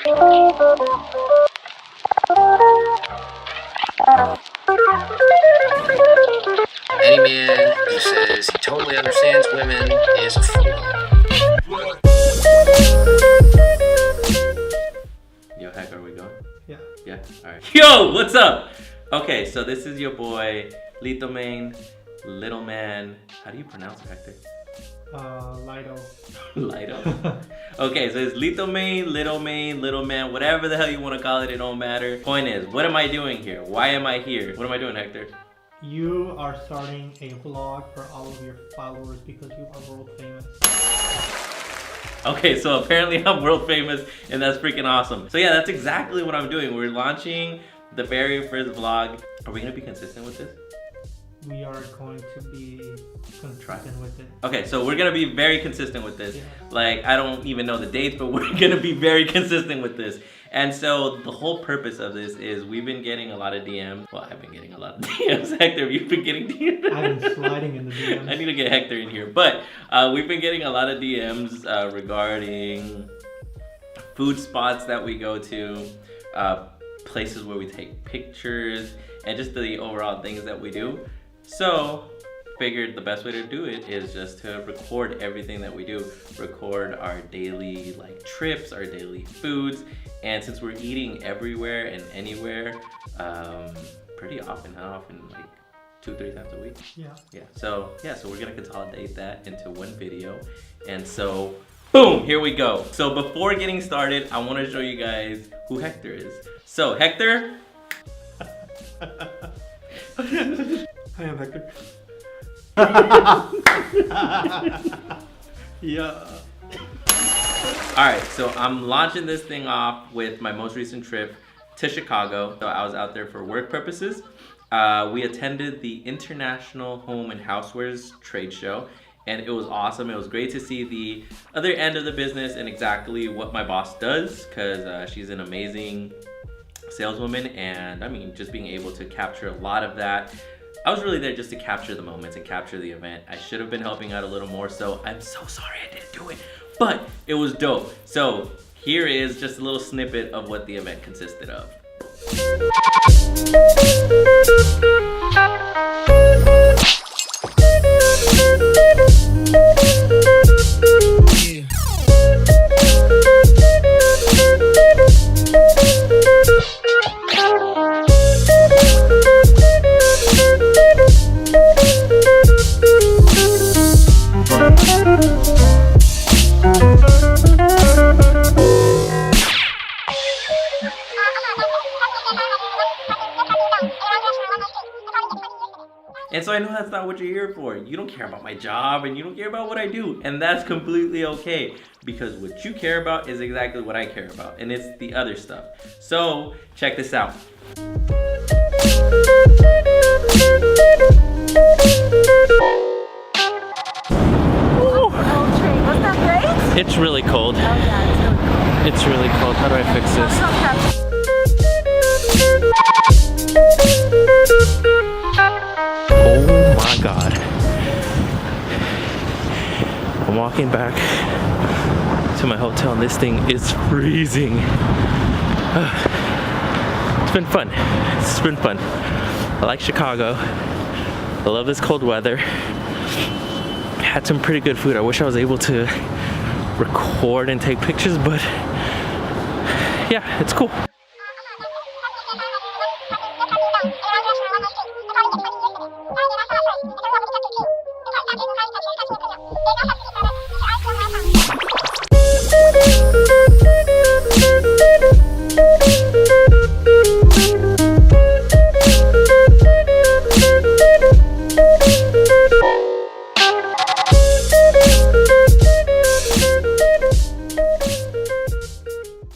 Any man who says he totally understands women is a fool. Yo, heck, are we going? Yeah. Yeah? Alright. Yo, what's up? Okay, so this is your boy, Little Man. How do you pronounce it, Hector? Lido. Lido. Okay, so it's Little Man, whatever the hell you want to call it, it don't matter. Point is, what am I doing here? Why am I here? What am I doing, Hector? You are starting a vlog for all of your followers because you are world famous. Okay, so apparently I'm world famous and that's freaking awesome. So yeah, that's exactly what I'm doing. We're launching the very first vlog. Are we gonna be consistent with this? We are going to be consistent with it. Okay, so we're gonna be very consistent with this. Yeah. Like, I don't even know the dates, but we're gonna be very consistent with this. And so the whole purpose of this is we've been getting a lot of DMs. Well, I've been getting a lot of DMs. Hector, you've been getting DMs. I've been sliding in the DMs. I need to get Hector in here. But we've been getting a lot of DMs regarding food spots that we go to, places where we take pictures, and just the overall things that we do. So figured the best way to do it is just to record everything that we do, record our daily like trips, our daily foods. And since we're eating everywhere and anywhere, pretty often, how often, like 2-3 times a week? Yeah. So we're gonna consolidate that into one video. And so boom, here we go. So before getting started, I wanna show you guys who Hector is. So Hector. I am Hector. Yeah. Alright, so I'm launching this thing off with my most recent trip to Chicago. So I was out there for work purposes. We attended the International Home and Housewares trade show, and it was awesome. It was great to see the other end of the business and exactly what my boss does, because she's an amazing saleswoman, and I mean, just being able to capture a lot of that. I was really there just to capture the moments and capture the event. I should have been helping out a little more, so I'm so sorry I didn't do it, but it was dope. So here is just a little snippet of what the event consisted of. And so I know that's not what you're here for. You don't care about my job and you don't care about what I do. And that's completely okay, because what you care about is exactly what I care about, and it's the other stuff. So check this out. Was that great? It's really cold. Oh yeah, It's really cold. How do I fix this? Oh my God. I'm walking back to my hotel and this thing is freezing. It's been fun. It's been fun. I like Chicago. I love this cold weather. Had some pretty good food. I wish I was able to record and take pictures, but yeah, it's cool.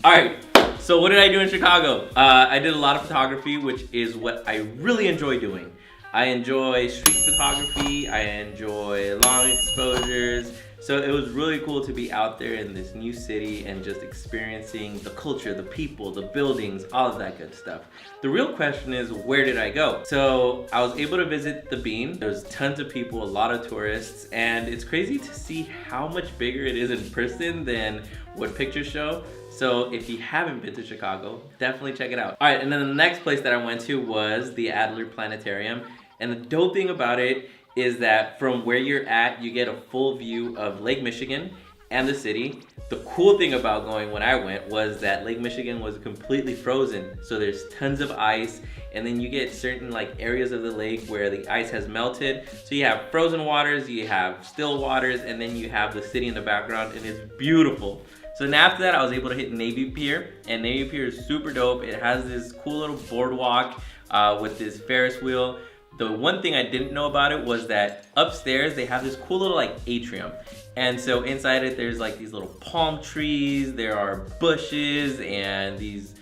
Alright, so what did I do in Chicago? I did a lot of photography, which is what I really enjoy doing. I enjoy street photography, I enjoy long exposures, So it was really cool to be out there in this new city and just experiencing the culture, the people, the buildings, all of that good stuff. The real question is, where did I go? So I was able to visit the Bean. There's tons of people, a lot of tourists, and it's crazy to see how much bigger it is in person than what pictures show. So if you haven't been to Chicago, definitely check it out. All right, and then the next place that I went to was the Adler Planetarium. And the dope thing about it is that from where you're at, you get a full view of Lake Michigan and the city. The cool thing about going when I went was that Lake Michigan was completely frozen. So there's tons of ice, and then you get certain like areas of the lake where the ice has melted. So you have frozen waters, you have still waters, and then you have the city in the background, and it's beautiful. So then after that, I was able to hit Navy Pier, and Navy Pier is super dope. It has this cool little boardwalk with this Ferris wheel. The one thing I didn't know about it was that upstairs they have this cool little like atrium. And so inside it there's like these little palm trees, there are bushes, and these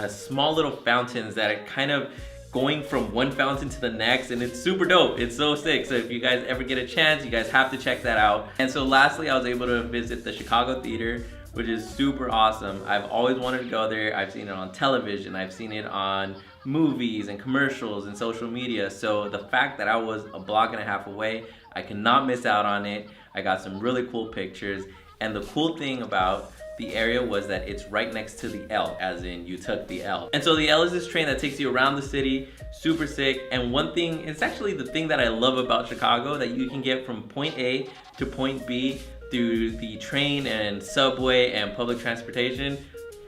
small little fountains that are kind of going from one fountain to the next, and it's super dope. It's so sick. So if you guys ever get a chance, you guys have to check that out. And so lastly, I was able to visit the Chicago Theater, which is super awesome. I've always wanted to go there. I've seen it on television, I've seen it on movies and commercials and social media. So the fact that I was a block and a half away, I cannot miss out on it. I got some really cool pictures. And the cool thing about the area was that it's right next to the L, as in you took the L. And so the L is this train that takes you around the city, super sick. And one thing, it's actually the thing that I love about Chicago, that you can get from point A to point B through the train and subway and public transportation.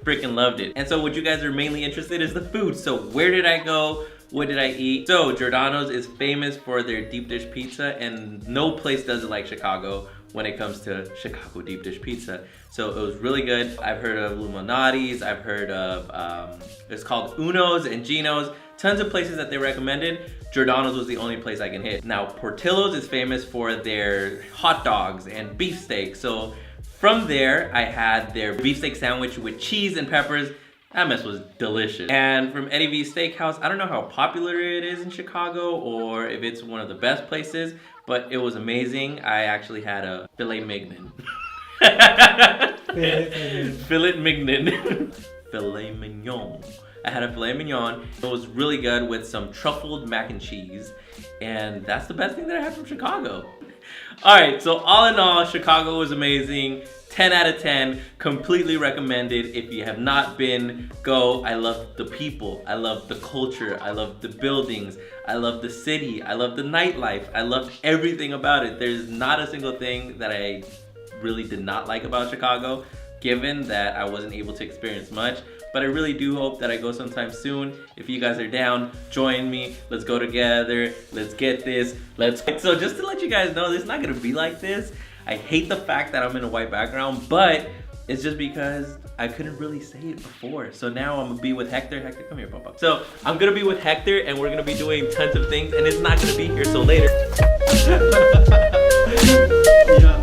Freaking loved it. And so what you guys are mainly interested in is the food. So where did I go? What did I eat? So Giordano's is famous for their deep dish pizza, and no place does it like Chicago when it comes to Chicago deep dish pizza. So it was really good. I've heard of Luminati's, I've heard of, it's called Uno's and Gino's. Tons of places that they recommended. Giordano's was the only place I can hit. Now Portillo's is famous for their hot dogs and beefsteak. So from there, I had their beefsteak sandwich with cheese and peppers. That mess was delicious. And from Eddie V's Steakhouse, I don't know how popular it is in Chicago or if it's one of the best places, but it was amazing. I actually had a filet mignon. Filet mignon. Filet mignon. I had a filet mignon. It was really good with some truffled mac and cheese. And that's the best thing that I had from Chicago. All right, so all in all, Chicago was amazing. 10 out of 10, completely recommended. If you have not been, go. I love the people, I love the culture, I love the buildings, I love the city, I love the nightlife, I loved everything about it. There's not a single thing that I really did not like about Chicago, given that I wasn't able to experience much. But I really do hope that I go sometime soon. If you guys are down, join me. Let's go together. Let's get this. So just to let you guys know, this is not gonna be like this. I hate the fact that I'm in a white background, but it's just because I couldn't really say it before. So now I'm gonna be with Hector. Hector, come here, Papa. So I'm gonna be with Hector, and we're gonna be doing tons of things, and it's not gonna be here till later. Yeah.